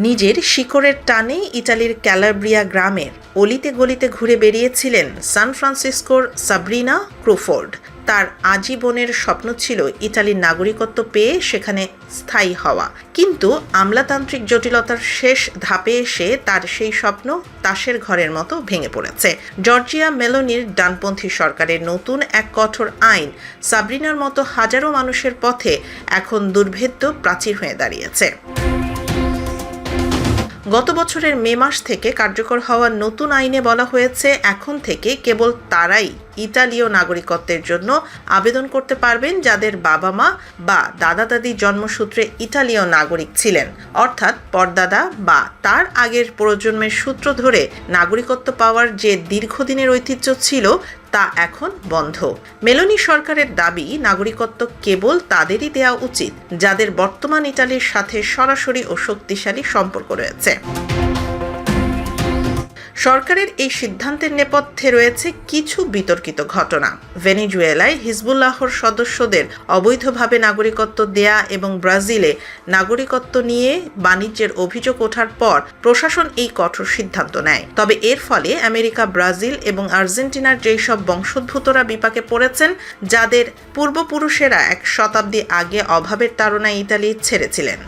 নিজের শিকড়ের টানে ইটালির ক্যালাব্রিয়া গ্রামের অলিতে গলিতে ঘুরে বেরিয়েছিলেন সান ফ্রান্সিসকোর সাব্রিনা ক্রুফোর্ড। তার আজীবনের স্বপ্ন ছিল ইটালির নাগরিকত্ব পেয়ে সেখানে স্থায়ী হওয়া, কিন্তু আমলাতান্ত্রিক জটিলতার শেষ ধাপে এসে তার সেই স্বপ্ন তাসের ঘরের মতো ভেঙে পড়েছে। জর্জিয়া মেলোনির ডানপন্থী সরকারের নতুন এক কঠোর আইন সাব্রিনার মতো হাজারো মানুষের পথে এখন দুর্ভেদ্য প্রাচীর হয়ে দাঁড়িয়েছে। গত বছরের মে মাস থেকে কার্যকর হওয়া নতুন আইনে বলা হয়েছে, এখন থেকে কেবল তারাই ইতালীয় নাগরিকত্বের জন্য আবেদন করতে পারবেন যাদের বাবা মা বা দাদা দাদি জন্মসূত্রে ইতালীয় নাগরিক ছিলেন, অর্থাৎ পরদাদা বা তার আগের প্রজন্মের সূত্র ধরে নাগরিকত্ব পাওয়ার যে দীর্ঘদিনের ঐতিহ্য ছিল তা এখন বন্ধ। মেলোনি সরকারের দাবি, নাগরিকত্ব কেবল তাদেরই দেওয়া উচিত যাদের বর্তমান ইতালির সাথে সরাসরি ও শক্তিশালী সম্পর্ক রয়েছে। সরকারের এই সিদ্ধান্তের নেপথ্যে রয়েছে কিছু বিতর্কিত ঘটনা। ভেনেজুয়েলায় হিজবুল্লাহর সদস্যদের অবৈধভাবে নাগরিকত্ব দেয়া এবং ব্রাজিলে নাগরিকত্ব নিয়ে বাণিজ্যের অভিযোগ ওঠার পর প্রশাসন এই কঠোর সিদ্ধান্ত নেয়। তবে এর ফলে আমেরিকা, ব্রাজিল এবং আর্জেন্টিনার যেই সব বংশোদ্ভূতরা বিপাকে পড়েছেন, যাদের পূর্বপুরুষেরা এক শতাব্দী আগে অভাবের তাড়নায় ইতালি ছেড়েছিলেন।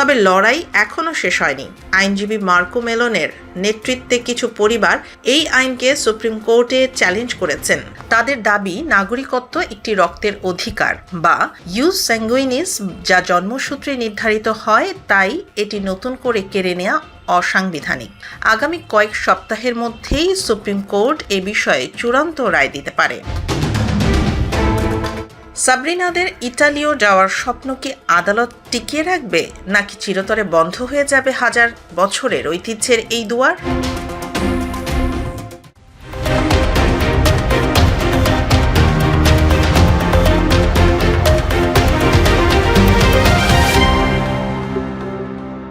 তবে লড়াই এখনও শেষ হয়নি। আইনজীবী মার্কো মেলোনের নেতৃত্বে কিছু পরিবার এই আইনকে সুপ্রিম কোর্টে চ্যালেঞ্জ করেছেন। তাদের দাবি, নাগরিকত্ব একটি রক্তের অধিকার বা ইউস স্যাঙ্গুইনিস, যা জন্মসূত্রে নির্ধারিত হয়, তাই এটি নতুন করে কেড়ে নেওয়া অসাংবিধানিক। আগামী কয়েক সপ্তাহের মধ্যেই সুপ্রিম কোর্ট এ বিষয়ে চূড়ান্ত রায় দিতে পারে। সাব্রিনাদের ইতালীয় যাওয়ার স্বপ্ন কি আদালত টিকিয়ে রাখবে, নাকি চিরতরে বন্ধ হয়ে যাবে হাজার বছরের ঐতিহ্যের এই দুয়ার?